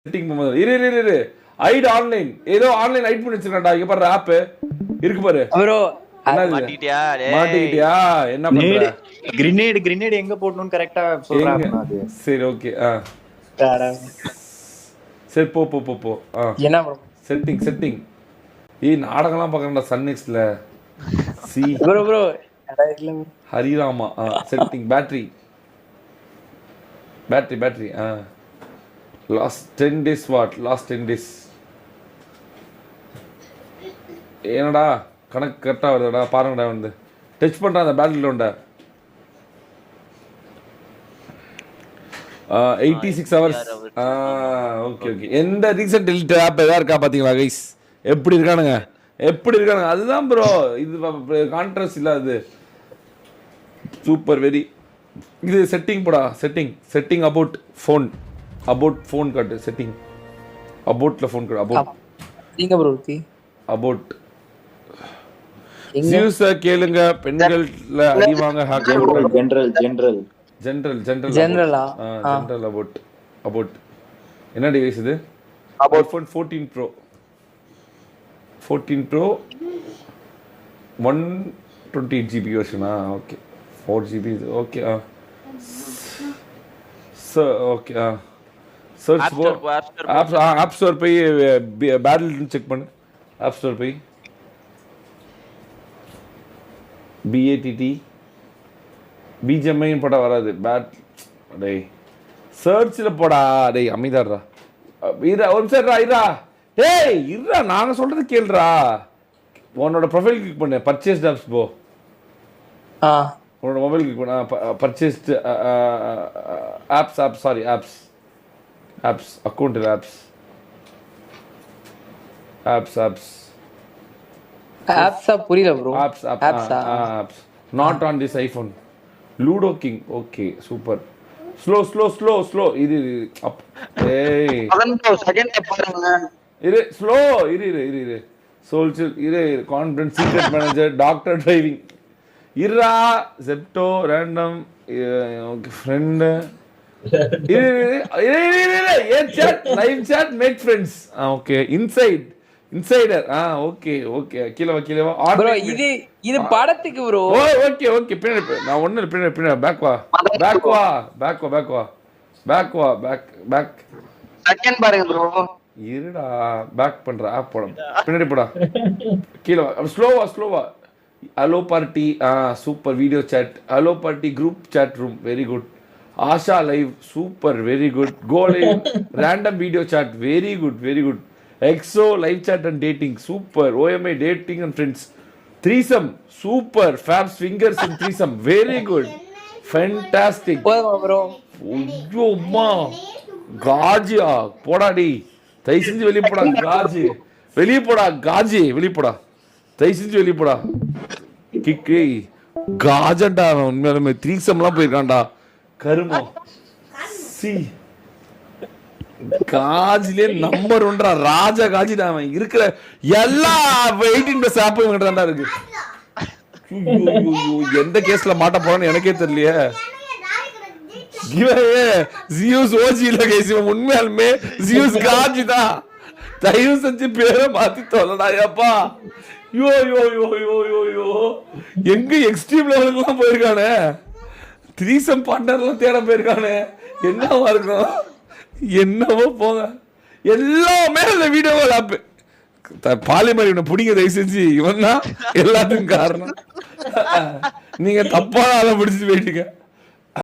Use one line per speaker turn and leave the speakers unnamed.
Setting பண்ணும்போது இரு ஐட் online ஏதோ ஆன்லைன் ஐட் பண்ணி வச்சிருக்கடா. இங்க பாரு ஆப் இருக்கு பாரு
ப்ரோ.
மாட்டிக்கிட்டியா என்ன பண்ற?
கிரேனேட் எங்க போடணும்னு கரெக்ட்டா சொல்றாங்க அது.
சரி ஓகே. சரி போ போ போ போ.
என்ன ப்ரோ?
செட்டிங் நாடகம்லாம் பார்க்கறேன்டா சன் நெக்ஸ்ட்ல. சி
bro
Harirama. Setting battery last 10 days what last 10 days. என்னடா கணக்கு கரெக்டாக வருதுடா பாருங்கடா. வந்து டச் பண்ணுறேன் அந்த பேட்டில் உண்ட 86 hours. ஓகே எந்த ரீசெண்ட் டெலிட் ஆப் எதாவது இருக்கா பார்த்தீங்களா கைஸ்? எப்படி இருக்கானுங்க அதுதான் ப்ரோ. இது கான்ட்ரஸ்ட் இல்லை அது சூப்பர் வெரி. இது செட்டிங் போடா. செட்டிங் அபவுட் ஃபோன் காட்டு. செட்டிங் அபவுட்ல ஃபோன் காட்டு. அபவுட் சியூஸ கேளுங்க. பெண்கள்ல அடிவாங்க ஹேக் ஜெனரல் அபவுட் என்ன டிவைஸ் இது? அபவுட் ஃபோன் 14 Pro 128 GB வெர்ஷனா? Okay 4 GB okay. Okay search போ ஆப் ஸ்டோர் போய் பேட்டில் செக் பண்ணு. ஆப் ஸ்டோர் போய் BATT BGMI போட்டா வராது. டேய் சர்ச்சில் போடா. டேய் அமைதாடுறா. ஒரு நிமிஷம் இருடா. டேய் இருடா நாங்கள் சொல்றது கேளுடா. உன்னோட ப்ரொஃபைல் கிளிக் பண்ணு. பர்ச்சேஸ் ஆப்ஸ் போ. உன்னோட மொபைல் கிளிக் பண்ண பர்ச்சேஸ்டு ஆப்ஸ் அக்கௌண்ட்
புரியல bro.
Apps not on this iPhone. Ludo King okay super. Slow இது ஏய் இரு ஸ்லோ இரு சோல்ஜர் இரு confidence secret manager doctor driving இருடா. Zepto random okay friend live chat make friends. Okay insider okay கீழவா
bro. இது படத்துக்கு ப்ரோ.
ஓகே பின்னாடி நான் ஒண்ணு பின்னாடி பேக் வா
செகண்ட் பாருங்க ப்ரோ.
இருடா பேக் பண்ற ஆப் போட பின்னாடி போடா. கீழ ஸ்லோவா hello party super video chat. Hello party group chat room very good. Asha live super very good. Go live random video chat very good. Exo live chat and dating super. OMI dating and friends. Threesome super. ஃபேப்ஸ் fingers in threesome very good fantastic. ஐயோம்மா காஜியா போடாடி தயவு செஞ்சு வெளியே போடா. வெளியே போடா தயவு செஞ்சு வெளியே போடா. கிக்கு காஜண்டா உண்மையாலுமே த்ரீசம்லாம் போயிருக்கான்டா கருமம். சி காஜிலே நம்பர் 1 ராஜா காஜிடா. அவன் இருக்கிற எல்லா 18+ ஆப்பும் இவங்கிட்ட தான்டா இருக்கு. எந்த கேஸ்ல மாட்ட போறான்னு எனக்கே தெரியலையே. ஜியூஸ் ஓஜி இல்ல கைஸ். உண்மையாலுமே ஜியூஸ் காஜி தான். தயவு செஞ்சு பேரை மாத்தி சொல்லடாப்பா. யோ எங்க எக்ஸ்ட்ரீம் லெவலுக்குலாம் போயிருக்கானே. த்ரீசம் பார்ட்னர்லாம் தேட போயிருக்கானே. என்னவா இருக்கும்? என்னவோ போங்க. எல்லாமே அந்த வீடியோவில் ஆப்பு பாலிமர் இவனை பிடிங்க தயவு செஞ்சு. இவன் தான் எல்லாத்துக்கும் காரணம். நீங்க தப்பான ஆளை பிடிச்சிட்டு போயிட்டீங்க.